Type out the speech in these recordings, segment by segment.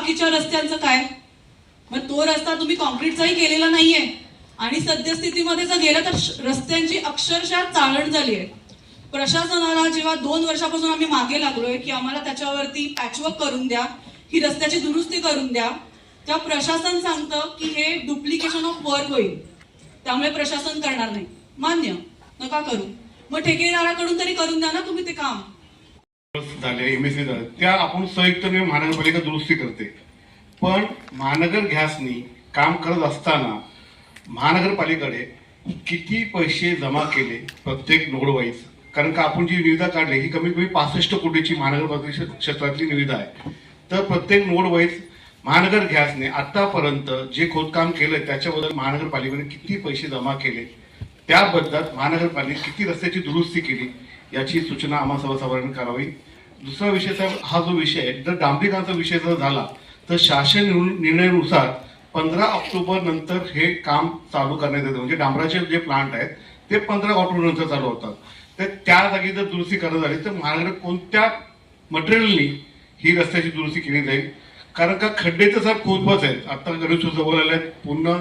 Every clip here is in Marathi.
बाकीच्या रस्त्यांचं काय? मग तो रस्ता तुम्ही कॉन्क्रीटचाही केलेला नाहीये आणि सद्यस्थितीमध्ये जर गेलं तर रस्त्यांची अक्षरशः चाळण झाली आहे. प्रशासनाला जेव्हा 2 वर्षापासून आम्ही मागे लागलोय की आम्हाला त्याच्यावरती पॅचवर्क करून द्या, ही रस्त्याची दुरुस्ती करून द्या, तेव्हा प्रशासन सांगतं की हे डुप्लिकेशन ऑफ वर्क होईल, त्यामुळे प्रशासन करणार नाही. मान्य, नका करू, मग ठेकेदाराकडून तरी करून द्या ना तुम्ही ते काम. झाले एमएससी झाले त्या आपण संयुक्तपणे महानगरपालिका दुरुस्ती करते, पण महानगर गॅसनी काम करत असताना महानगरपालिकेकडे किती पैसे जमा केले प्रत्येक नोड वाईज? कारण का आपण जी निविदा काढली ही कमीत कमी 65 कोटीची महानगरपालिका क्षेत्रातली निविदा आहे. तर प्रत्येक नोड वाईज महानगर गॅसने आतापर्यंत जे खोदकाम केलं त्याच्याबद्दल महानगरपालिकेने किती पैसे जमा केले, त्याबद्दल महानगरपालिकेने किती रस्त्याची दुरुस्ती केली याची सूचना आम्हा सर्वसाधारण करावी. दुसरा विषय साहेब, हा जो विषय आहे, जर डांबरीकरणाचा विषय जर झाला तर शासन निर्णयानुसार 15 ऑक्टोबर नंतर हे काम चालू करण्यात येतं. म्हणजे डांबराचे जे प्लांट आहेत ते 15 ऑक्टोबर नंतर चालू होतात. तर त्या जागी जर दुरुस्ती करण्यात आली तर महानगर कोणत्या मटेरियलनी ही रस्त्याची दुरुस्ती केली जाईल? कारण का खड्डे तर साहेब खूपच आहेत. आता गणेशोत्सव आले आहेत, पूर्ण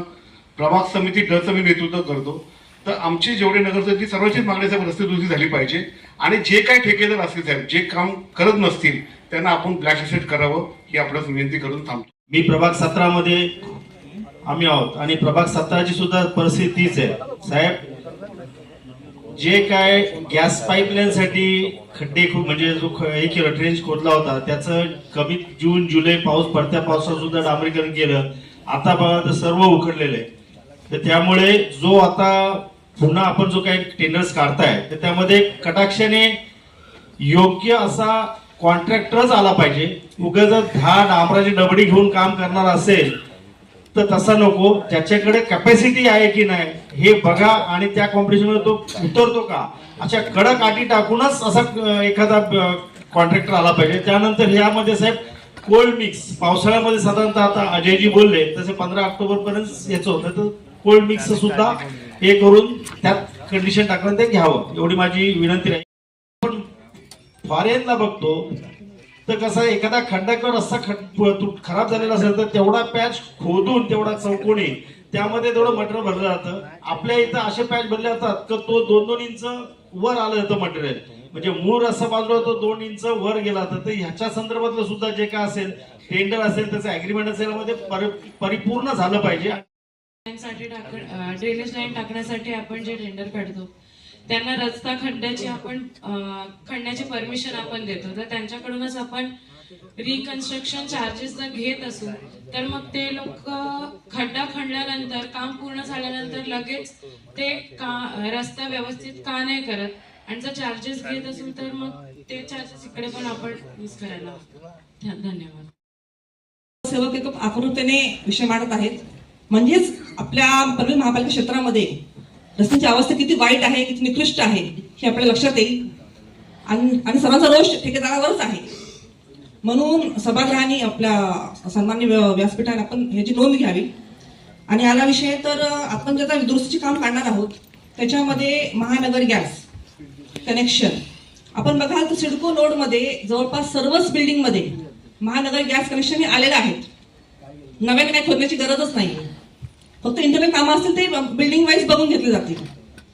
प्रभाग समिती डचं मी नेतृत्व करतो. तर आमची जेवढे नगरसेवक सर्वांचीच मागणी साहेब रस्ते दुरुस्ती झाली पाहिजे आणि जे काही ठेकेदार असतील साहेब जे काम करत नसतील त्यांना आपण ब्लॅक लिस्ट करावं ही आपल्याला विनंती करून थांबतो. मी प्रभाग 17 मध्ये आम्ही आहोत आणि प्रभाग 17ची सुद्धा परिस्थिती तीच आहे साहेब. जे काय गॅस पाईपलाईन साठी खड्डे म्हणजे जो हे केलं ट्रेंच खोदला होता त्याचं कमी जून जुलै पाऊस पडत्या पावसात सुद्धा डांबरीकरण केलं. आता बघा तर सर्व उखडलेलं आहे. तर त्यामुळे जो आता पुन्हा आपण जो काही टेंडर्स काढताय तर त्यामध्ये कटाक्षाने योग्य असा कॉन्ट्रॅक्टरच आला पाहिजे. उगाच जर 10 डांबराची डबडी घेऊन काम करणार असेल तर तसा नको. त्याच्याकडे कॅपॅसिटी आहे की नाही हे बघा आणि त्या कॉम्पिटिशनमध्ये तो उतरतो का अशा कडक अटी टाकूनच असा एखादा कॉन्ट्रॅक्टर आला पाहिजे. त्यानंतर ह्यामध्ये साहेब कोल्ड मिक्स पावसाळ्यामध्ये साधारणतः आता अजयजी बोलले तसे 15 ऑक्टोबर पर्यंत याचं होतं, तर कोल्ड मिक्स सुद्धा हे करून त्यात कंडिशन टाकून ते घ्यावं एवढी माझी विनंती आहे. पण फॉरेनला बघतो तर कसं एखादा खड्डा किंवा रस्ता खराब झालेला असेल तर तेवढा पॅच खोदून तेवढा चौकोनी त्यामध्ये तेवढं मटेरियल भरलं जातं. आपल्या इथं असे पॅच भरले जातात की तो 2-2 इंच वर आलं जातं मटेरियल. म्हणजे मूळ रस्ता बाजूला तो 2 इंच वर गेला जातं. तर ह्याच्या संदर्भातलं सुद्धा जे काय असेल टेंडर असेल त्याचं अग्रीमेंट असेल मध्ये परिपूर्ण झालं पाहिजे. ड्रेनेज लाईन टाकण्यासाठी आपण जे टेंडर काढतो त्यांना रस्ता खड्ड्याची आपण खणण्याची परमिशन आपण देतो. तर त्यांच्याकडूनच आपण रिकन्स्ट्रक्शन चार्जेस जर घेत असू तर मग ते लोक खड्डा खणल्यानंतर काम पूर्ण झाल्यानंतर लगेच ते रस्ता व्यवस्थित का नाही करत आणि जर चार्जेस घेत असू तर मग ते चार्जेस इकडे पण आपण यूज करायला हवं. धन्यवाद. सेवक एक आकृतीने विषय मांडत आहेत. म्हणजेच आपल्या परभणी महापालिका क्षेत्रामध्ये रस्त्याची अवस्था किती वाईट आहे, किती निकृष्ट आहे हे आपल्याला लक्षात येईल आणि सर्वांचा रोष ठेकेदारावरच आहे. म्हणून सभागृहाने आपल्या सन्माननीय व्यासपीठाने आपण ह्याची नोंद घ्यावी. आणि आला विषय तर आपण ज्याचा दुरुस्तीचे काम काढणार आहोत त्याच्यामध्ये महानगर गॅस कनेक्शन आपण बघाल तर सिडको नोड मध्ये जवळपास सर्वच बिल्डिंग मध्ये महानगर गॅस कनेक्शन हे आलेलं आहे. नव्याने काही खोदण्याची गरजच नाही. फक्त इंटरनेट कामं असतील ते बिल्डिंग वाईज बघून घेतले जातील.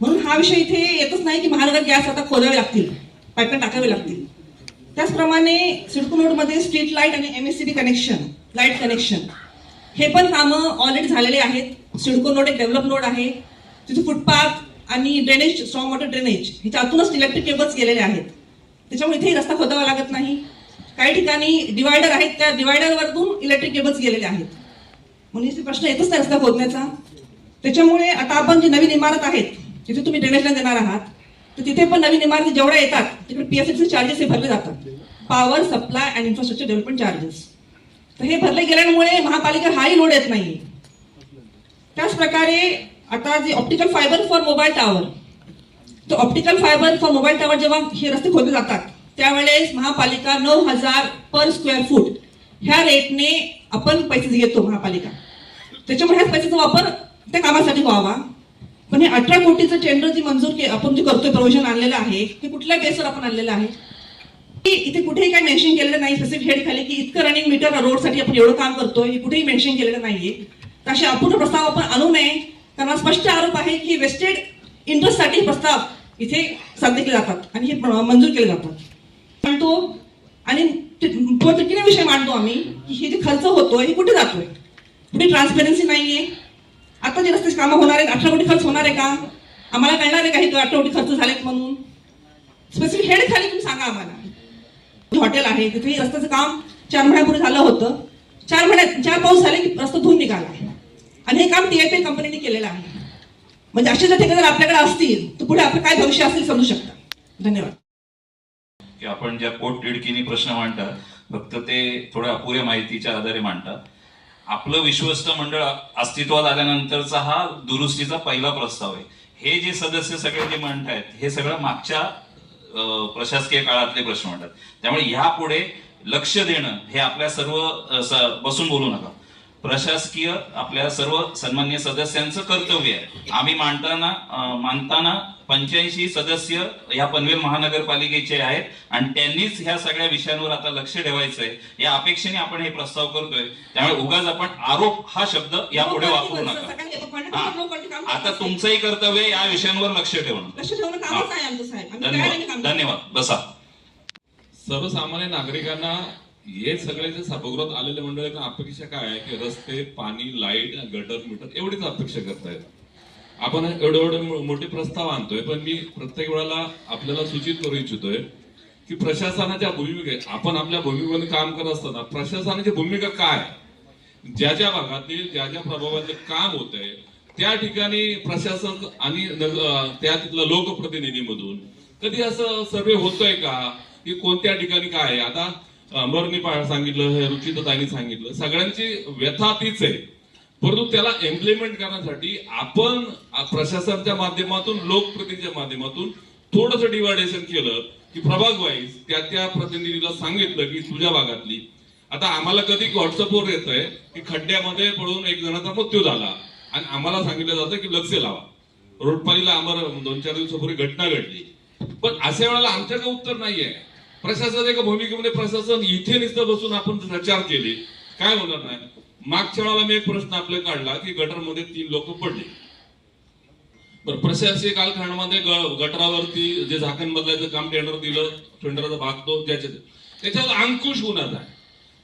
म्हणून हा विषय इथे येतच नाही की महानगर गॅस आता खोदावे लागतील, पाईपलाईन टाकावे लागतील. त्याचप्रमाणे सिडको नोड मध्ये स्ट्रीट लाईट आणि MSCB कनेक्शन लाईट कनेक्शन हे पण कामं ऑलरेडी झालेले आहेत. सिडको नोड एक डेव्हलप नोड आहे. तिथे फुटपाथ आणि ड्रेनेज स्ट्रॉंग वॉटर ड्रेनेज ह्याच्यातूनच इलेक्ट्रिक केबल्स गेलेले आहेत. त्याच्यामुळे इथेही रस्ता खोदावा लागत नाही. काही ठिकाणी डिवायडर आहेत, त्या डिवायडरवरून इलेक्ट्रिक केबल्स गेलेले आहेत. म्हणून प्रश्न येतच नाही रस्ता खोदण्याचा. त्याच्यामुळे आता आपण जी नवीन इमारत आहेत जिथे तुम्ही ड्रेनेज लाईन देणार आहात तर तिथे पण नवीन इमारती जेवढ्या येतात तिकडे PSFC चार्जेस हे भरले जातात, power supply and infrastructure development charges. तर हे भरले गेल्यामुळे महापालिका हाही लोड येत नाही. त्याच प्रकारे आता जे optical fibre for mobile tower, तो optical fibre for mobile tower जेव्हा हे रस्ते खोदले जातात त्यावेळेस महापालिका 9,000 पर स्क्वेअर फूट ह्या रेटने आपण पैसे घेतो महापालिका. त्याच्यामुळे ह्याच पैशाचा वापर त्या कामासाठी व्हावा. पण हे 18 कोटीचं टेंडर जी मंजूर आपण जे करतोय प्रोव्हिजन आणलेलं आहे ते कुठल्या बेसवर आपण आणलेलं आहे? इथे कुठेही काही मेन्शन केलेलं नाही स्पेसिफिक हेड खाली की इतकं रनिंग मीटर रोडसाठी आपण एवढं काम करतोय, हे कुठेही मेन्शन केलेलं नाहीये. तर असे अपूर्ण प्रस्ताव आपण आणू नये, कारण स्पष्ट आरोप आहे की वेस्टेड इंटरेस्टसाठी प्रस्ताव इथे सादर केले जातात आणि हे मंजूर केले जातात. मांडतो आणि तिकीट विषय मांडतो आम्ही की हे जे खर्च होतोय हे कुठे जातोय, कुठे ट्रान्सपेरन्सी नाहीये. आता जे रस्त्याची कामं होणार आहेत 18 कोटी खर्च होणार आहे का, आम्हाला कळणार आहे का हे 18 कोटी खर्च झालेत म्हणून. स्पेसिफिक हेड खाली तुम्ही सांगा आम्हाला. हॉटेल आहे तिथे रस्त्याचं काम 4 महिन्यापूर्वी झालं होतं, 4 पाऊस झाले की रस्ता धुवून निघाला आणि हे काम TIP कंपनीने केलेलं आहे. म्हणजे असे जर ठिकाण आपल्याकडे असतील तर पुढे आपलं काय भविष्य असेल समजू शकता. धन्यवाद. की आपण ज्या पोटतिडकीने प्रश्न मांडता फक्त ते थोड्या अपुऱ्या माहितीच्या आधारे मांडता. आपलं विश्वस्त मंडळ अस्तित्वात आल्यानंतरचा हा दुरुस्तीचा पहिला प्रस्ताव आहे. हे जे सदस्य सगळे जे म्हणतायत हे सगळं मागच्या प्रशासकीय काळातले प्रश्न म्हणतात. त्यामुळे ह्यापुढे लक्ष देणं हे आपल्या सर्व बसून बोलू नका, प्रशासकीय आपल्या सर्व सन्मान्य सदस्यांचं कर्तव्य आहे. आम्ही मानताना 85 सदस्य या पनवेल महानगरपालिकेचे आहेत आणि त्यांनीच ह्या सगळ्या विषयांवर आता लक्ष ठेवायचंय या अपेक्षेने आपण हे प्रस्ताव करतोय. त्यामुळे उगाच आपण आरोप हा शब्द यापुढे वापरू नका. आता तुमचंही कर्तव्य या विषयांवर लक्ष ठेवणं. लक्ष ठेवणं कामच आहे आमचं साहेब. आम्ही काय नाही काम. धन्यवाद. बसा. सर्वसामान्य नागरिकांना हे सगळे जे सभागृहात आलेले मंडळींना अपेक्षा काय आहे की रस्ते, पाणी, लाईट, गटर, मीटर एवढीच अपेक्षा करतायत. आपण एवढे मोठे प्रस्ताव आणतोय, पण मी प्रत्येक वेळेला आपल्याला सूचित करू इच्छितोय की प्रशासनाच्या भूमिका, आपण आपल्या भूमिकेमध्ये काम करत असताना प्रशासनाची भूमिका काय, ज्या ज्या भागातील ज्या ज्या प्रभावातले काम होत आहे त्या ठिकाणी प्रशासन आणि त्या तिथल्या लोकप्रतिनिधीमधून कधी असं सर्वे होतोय का की कोणत्या ठिकाणी काय आहे. आता अमरनी सांगितलं, रुचिताताईंनी सांगितलं, सगळ्यांची व्यथा तीच आहे. परंतु त्याला इम्प्लिमेंट करण्यासाठी आपण प्रशासनाच्या माध्यमातून, लोकप्रतिनिधीच्या माध्यमातून थोडंसं डिवायडेशन केलं की प्रभाग वाईज त्या प्रतिनिधीला सांगितलं की तुझ्या भागातली. आता आम्हाला कधी व्हॉट्सअपवर येत आहे की खड्ड्यामध्ये पडून एक जणाचा मृत्यू झाला आणि आम्हाला सांगितलं जातं की लक्ष लावा. रोडपालीला आम्हाला 2-4 दिवसापूर्वी घटना घडली, पण अशा वेळेला आमच्याकडे उत्तर नाहीये. प्रशासनाच्या भूमिकेमध्ये प्रशासन इथे नुसतं बसून आपण प्रचार केले काय होणार नाही. मागच्या वेळेला मी एक प्रश्न आपल्या काढला की गटरमध्ये 3 लोक पडले. बरं, प्रशासकीय कालखंडामध्ये गटरावरती जे झाकण बदलायचं काम टेंडर दिलं, टेंडरचा भाग तो त्याच्यावर अंकुश गुन्हा आहे.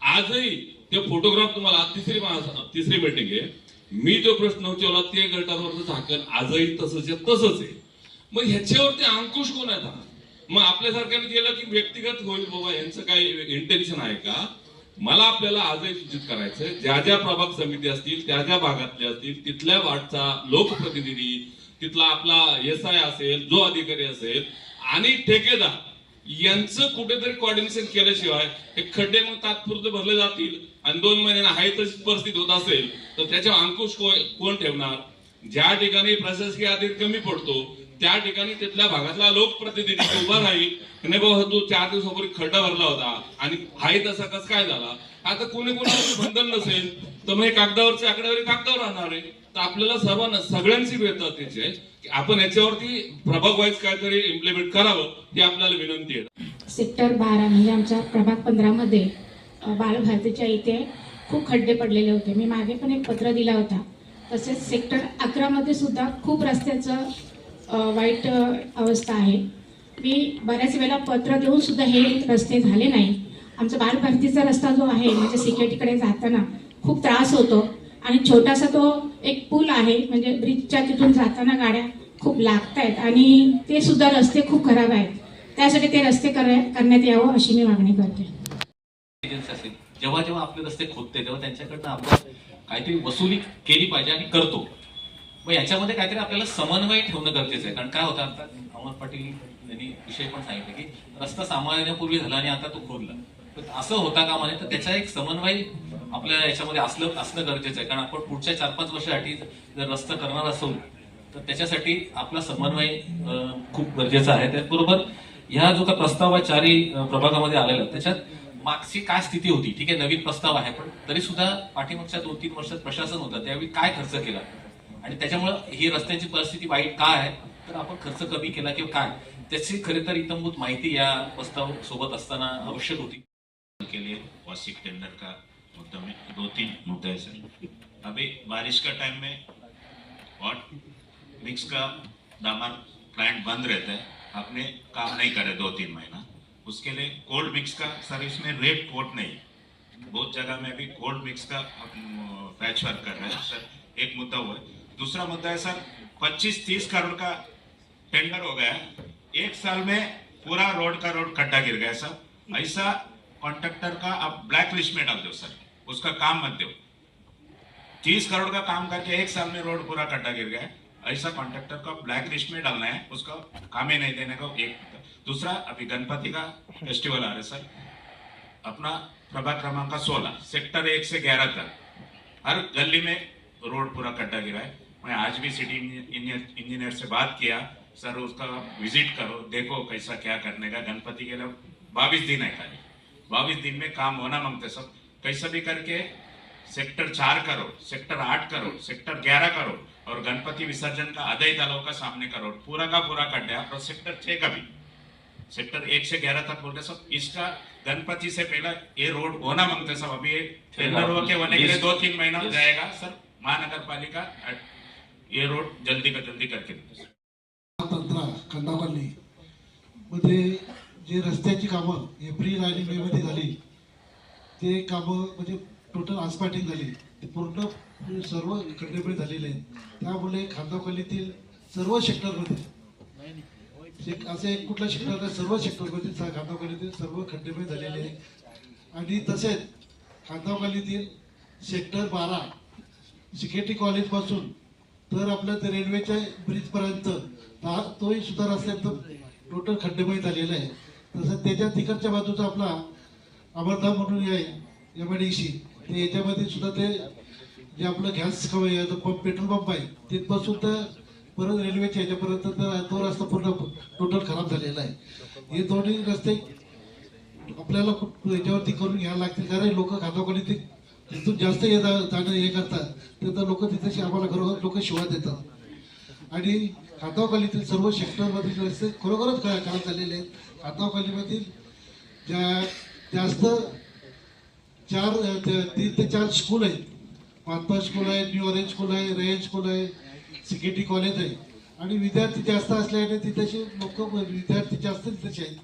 आजही ते फोटोग्राफ तुम्हाला तिसरी मीटिंग आहे, मी जो प्रश्न विचारला ते गटावरचं झाकण आजही तसंच आहे. मग ह्याच्यावरती अंकुश गुन्हा. मग आपल्यासारख्याने केलं की व्यक्तिगत होईल बाबा यांचं काही इंटेन्शन आहे का. मला आपल्याला आजही सूचित करायचंय, ज्या ज्या प्रभाग समिती असतील, त्या ज्या भागातले असतील, तिथल्या वार्डचा लोकप्रतिनिधी, तिथला आपला SI असेल, जो अधिकारी असेल आणि ठेकेदार यांचं कुठेतरी कोऑर्डिनेशन केल्याशिवाय हे खड्डे मग तात्पुरते भरले जातील आणि 2 महिन्यांना आहे तशी परिस्थिती होत असेल तर त्याच्यावर अंकुश कोण ठेवणार. ज्या ठिकाणी प्रशासकीय अधिकारी कमी पडतो त्या ठिकाणी तिथल्या भागातला लोकप्रतिनिधी उभा राहील, नाही बाबा तू 4 दिवसापूर्वी खड्डा भरला होता आणि हाय तसा कस काय झाला. आता कोणी बंधन नसेल तर मग हे कागदावरची आकडेवारी कागदावर राहणार आहे. तर आपल्याला सर्वांना सगळ्यांची वेळाची आहे की आपण याच्यावरती प्रभाग वाईज काहीतरी इम्प्लिमेंट करावं ही आपल्याला विनंती आहे. सेक्टर 12 म्हणजे आमच्या प्रभाग 15 मध्ये बालभारतीच्या इथे खूप खड्डे पडलेले होते. मी मागे पण एक पत्र दिला होता. तसेच सेक्टर 11 मध्ये सुद्धा खूप रस्त्याचं वाईट अवस्था आहे. मी बऱ्याच वेळेला पत्र देऊन सुद्धा हे रस्ते झाले नाही. आमचा बालभारतीचा रस्ता जो आहे म्हणजे सिक्युरिटीकडे जाताना खूप त्रास होतो आणि छोटासा तो एक पूल आहे म्हणजे ब्रिजच्या तिथून जाताना गाड्या खूप लागत आहेत आणि ते सुद्धा रस्ते खूप खराब आहेत. त्यासाठी ते रस्ते करण्यात यावं अशी मी मागणी करते. जेव्हा जेव्हा आपले रस्ते खोदते तेव्हा त्यांच्याकडनं आपण काहीतरी वसुली केली पाहिजे आणि करतो. मग याच्यामध्ये काहीतरी आपल्याला समन्वय ठेवणं गरजेचं आहे. कारण काय होतं आता अमर पाटील यांनी विषय पण सांगितलं की रस्ता सांभाळण्यापूर्वी झाला आणि आता तो खोदला. तर असं होता का म्हणे, तर त्याचा एक समन्वय आपल्या याच्यामध्ये असणं गरजेचं आहे. कारण आपण पुढच्या 4-5 वर्षासाठी जर रस्ता करणार असू तर त्याच्यासाठी आपला समन्वय खूप गरजेचा आहे. त्याचबरोबर ह्या जो का प्रस्ताव आहे 4 प्रभागामध्ये आलेला त्याच्यात मागची काय स्थिती होती, ठीक आहे नवीन प्रस्ताव आहे पण तरी सुद्धा पाठीमागच्या 2-3 वर्षात प्रशासन होतं त्यावेळी काय खर्च केला आणि त्याच्यामुळे ही रस्त्याची परिस्थिती वाईट काय आहे तर आपण खर्च कमी केला किंवा काय त्याची खरे तर इतंभूत माहिती या प्रस्ताव सोबत असताना आवश्यक होती. के लिए वार्षिक टेंडर का मुद्दा में 2-3 मुद्दे हैं सर. अभी बारिश का टाइम में हॉट मिक्स का दामर प्लांट बंद रहता है, आपने काम नहीं करे 2-3 महीना. उसके लिए कोल्ड मिक्स का सर इसमें रेट कोट नहीं, बहुत जगह में भी कोल्ड मिक्स का पैच वर्क कर रहे हैं सर. एक मुद्दा हुआ है. दूसरा मुद्दा है सर 25-30 करोड़ का टेंडर हो गया, एक साल में पूरा रोड का रोड खड्डा गिर गया सर. ऐसा कॉन्ट्रैक्टर का आप ब्लैक लिस्ट में डाल दो सर, उसका काम मत दो. 30 करोड़ का काम करके एक साल में रोड पूरा खड्डा गिर गया, ऐसा कॉन्ट्रैक्टर का ब्लैक लिस्ट में डालना है, उसका काम ही नहीं देने का. एक दूसरा, अभी गणपति का फेस्टिवल आ रहा है सर, अपना प्रभाग क्रमांक 16 सेक्टर 1 से 11 तक हर गली में रोड पूरा खड्डा गिरा है. मैं आज भी सिटी इंजीनियर से बात किया सर, उसका विजिट करो, देखो कैसा क्या करने का. गणपति के लिए 22 दिन है, खाली 22 दिन में काम होना मांगते सब. कैसा भी करके सेक्टर 4 करो, सेक्टर 8 करो, सेक्टर 11 करो, और गणपति विसर्जन का अदय तालाब का सामने का रोड पूरा का पूरा कट और सेक्टर 6 का भी, सेक्टर 1 से 11 तक बोलते सब. इसका गणपति से पहला ये रोड होना मांगते सब. अभी टेंडर होके होने के लिए 2-3 महीना जाएगा सर. महानगर पालिका ये रोड जल्दी का जल्दी करके देते. 15 खंडावली मध्ये जे रस्त्याची कामं एप्रिल आणि मे मध्ये झाली, ते कामं म्हणजे टोटल आसपाटिंग झाली, ते पूर्ण सर्व खड्डेपडे झालेले आहेत. त्यामुळे खांदावलीतील सर्व सेक्टरमध्ये असे एक कुठला सेक्टर नाही, सर्व सेक्टरमध्ये खांदावलीतील सर्व खड्डेपडे झालेले आहेत. आणि तसेच खांदावलीतील सेक्टर 12 सिक्युरिटी कॉलेजपासून तर आपल्या ते रेल्वेच्या ब्रिजपर्यंत तोही सुद्धा रस्त्यात टोटल खड्डेमय झालेला आहे. तसंच त्याच्या तिकडच्या बाजूचा आपला अमरधाम म्हणून आहे MIDC, ते याच्यामध्ये सुद्धा ते जे आपलं गॅस पंप पेट्रोल पंप आहे तिथपासून तर परत रेल्वेच्या ह्याच्यापर्यंत तो रस्ता पूर्ण टोटल खराब झालेला आहे. हे दोन्ही रस्ते आपल्याला याच्यावरती करून घ्यायला लागतील, कारण लोक खातावली तिथून जास्त जाणं हे करतात, तर लोक तिथे आम्हाला घरोघर लोक शिवाय देतात. आणि खातावकालीतील सर्व सेक्टरमधील रस्ते खरोखरच खराब झालेले आहेत. खातावकालीमधील जास्त 3 ते 4 स्कूल आहेत. महात्मा स्कूल आहे, न्यू ऑरेंज स्कूल आहे, रेंज स्कूल आहे, सिक्युरिटी कॉलेज आहे. आणि विद्यार्थी जास्त असल्याने तिथेशी लोक विद्यार्थी जास्त तिथेचे आहेत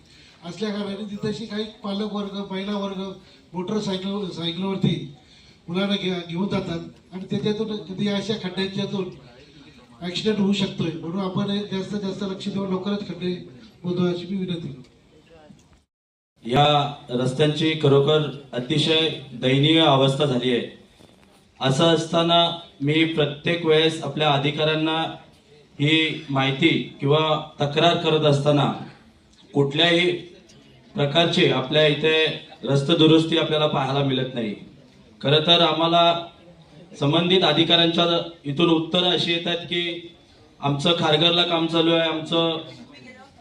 असल्या कारणाने तिथेशी काही पालक वर्ग, महिला वर्ग सायकलवरती मुलांना घेऊन जातात, आणि त्याच्यातून कधी अशा खड्ड्यांच्यातून ॲक्सिडेंट होऊ शकतोय. म्हणून आपण जास्तीत जास्त लक्ष देऊन लवकरच खड्डे बोलतो अशी मी विनंती. या रस्त्यांची खरोखर अतिशय दयनीय अवस्था झाली आहे. असं असताना मी प्रत्येक वेळेस आपल्या अधिकाऱ्यांना ही माहिती किंवा तक्रार करत असताना कुठल्याही प्रकारची आपल्या इथे रस्ते दुरुस्ती आपल्याला पाहायला मिळत नाही. खरं तर आम्हाला संबंधित अधिकाऱ्यांच्या इथून उत्तरं अशी येतात की आमचं खारघरला काम चालू आहे, आमचं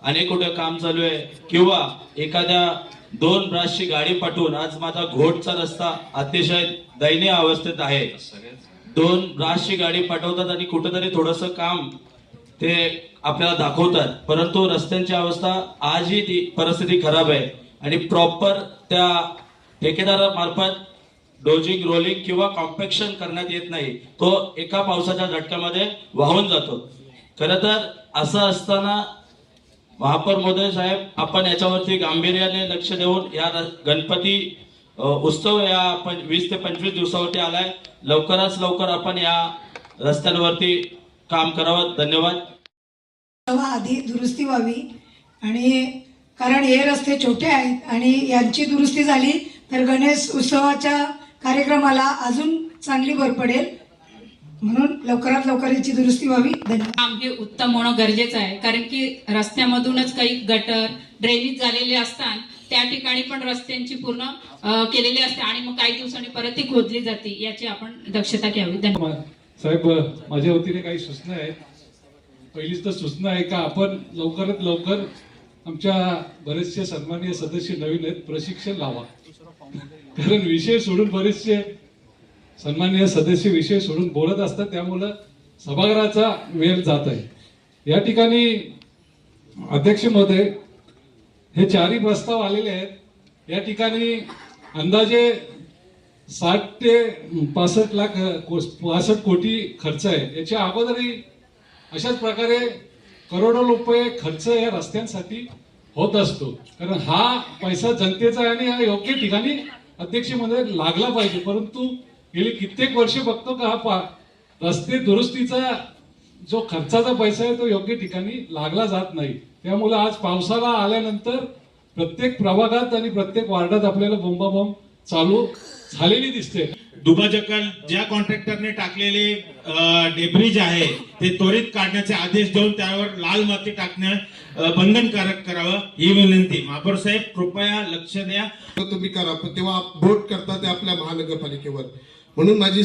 अनेक कुठे काम चालू आहे, किंवा एखाद्या 2 ब्रासची गाडी पाठवून आज माझा घोटचा रस्ता अतिशय दयनीय अवस्थेत आहे. 2 ब्रासची गाडी पाठवतात आणि कुठेतरी थोडंसं काम ते आपल्याला दाखवतात, परंतु रस्त्यांची अवस्था आजही ती परिस्थिती खराब आहे. आणि प्रॉपर त्या ठेकेदारामार्फत डोजिंग, रोलिंग किंवा कॉम्पॅक्शन करण्यात येत नाही. तो एका पावसाच्या झटक्यामध्ये वाहून जातो. खरं तर असं असताना महापौर महोदय साहेब, आपण याच्यावरती गांभीर्याने लक्ष देऊन या गणपती उत्सव या 20 ते 25 दिवसावरती आलाय, लवकरात लवकर आपण या रस्त्यांवरती काम करावं. धन्यवाद. आधी दुरुस्ती व्हावी, आणि कारण हे रस्ते छोटे आहेत आणि यांची दुरुस्ती झाली तर गणेश उत्सवाच्या कार्यक्रमाला अजून चांगली भर पडेल. म्हणून लवकरात लवकर याची दुरुस्ती व्हावी. धन्यवाद. काम हे उत्तम होणं गरजेचं आहे, कारण की रस्त्यामधूनच काही गटर ड्रेनेज झालेले असतात, त्या ठिकाणी पण रस्त्यांची पूर्ण केलेली असते आणि मग काही दिवसांनी परत ती खोदली जाते. याची आपण दक्षता घ्यावी. धन्यवाद. साहेब, माझ्या वतीने काही सूचना आहेत. पहिलीच तर सूचना आहे का आपण लवकरात लवकर आमच्या बरेचसे सन्माननीय सदस्य नवीन आहेत, प्रशिक्षण लावा. कारण विषय सोडून बरेचसे सन्माननीय सदस्य विषय सोडून बोलत असतात, त्यामुळं सभागृहाचा वेळ जात आहे. या ठिकाणी अध्यक्ष महोदय, हे चारही प्रस्ताव आलेले आहेत. या ठिकाणी अंदाजे 60 ते 65 कोटी खर्च आहे. याच्या अगोदरही अशाच प्रकारे करोडो रुपये खर्च या रस्त्यांसाठी होत असतो. कारण हा पैसा जनतेचा आहे आणि हा योग्य ठिकाणी अध्यक्ष महोदय लागला पाहिजे. परंतु गेली कित्येक वर्ष बघतो का हा रस्ते दुरुस्तीचा जो खर्चाचा पैसा आहे तो योग्य ठिकाणी लागला जात नाही. त्यामुळे आज पावसाळा आल्यानंतर प्रत्येक प्रभागात आणि प्रत्येक वार्डात आपल्याला बोंबाबोंब चालू झालेली दिसते. दुभाजकाल ज्या कॉन्ट्रॅक्टरने टाकलेले डेब्रिज आहे ते त्वरित काढण्याचे आदेश देऊन त्यावर लाल माती टाकणं बंधनकारक करावं ही विनंती. महापौर साहेब कृपया लक्ष द्या. तुम्ही करा, पण तेव्हा बोट करता ते आपल्या महानगरपालिकेवर. म्हणून माझी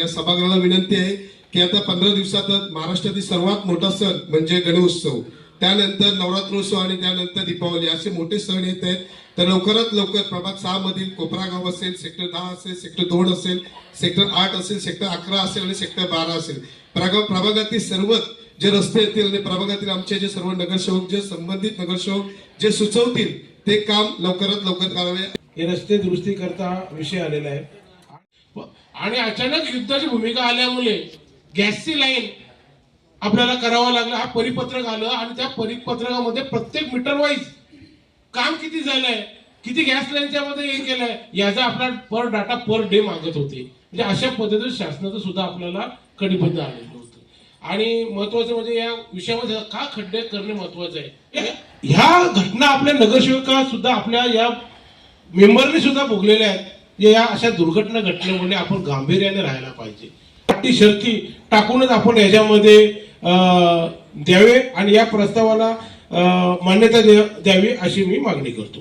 या सभागृहाला विनंती आहे की आता 15 दिवसातच महाराष्ट्रातील सर्वात मोठा सण म्हणजे गणेशोत्सव, त्यानंतर नवरात्रोत्सव आणि त्यानंतर दीपावली असे मोठे सण येत आहेत. तर लवकरात लवकर प्रभाग 6 मधील कोपरा गाव असेल, सेक्टर 10 असेल, सेक्टर 2 असेल, सेक्टर 8 असेल, सेक्टर 11 असेल आणि सेक्टर 12 असेल, प्रभागातील सर्वच जे रस्ते येतील आणि प्रभागातील आमचे जे सर्व नगरसेवक, जे संबंधित नगरसेवक जे सुचवतील ते काम लवकरात लवकर करावे. हे रस्ते दुरुस्ती करता विषय आलेला आहे आणि अचानक युद्धाची भूमिका आल्यामुळे गॅसची लाईन आपल्याला करावं लागलं. हा परिपत्रक आलं आणि त्या परिपत्रकामध्ये प्रत्येक मीटर वाईज काम किती झालंय, किती गॅस लाईनच्या मध्ये हे केलंय याचा आपला पर डाटा पर डे मागत होते. म्हणजे अशा पद्धतीने शासनाचं सुद्धा आपल्याला कटिबद्ध आलेलं होतं. आणि महत्वाचं म्हणजे या विषयामध्ये का खड्डे करणे महत्वाचं आहे. ह्या घटना आपल्या नगरसेवका सुद्धा आपल्या या मेंबरने सुद्धा भोगलेल्या आहेत. या अशा दुर्घटना घटनेमुळे आपण गांभीर्याने राहायला पाहिजे. अटी शर्ती टाकूनच आपण याच्यामध्ये द्यावे आणि या प्रस्तावाला मान्यता द्यावी अशी मी मागणी करतो.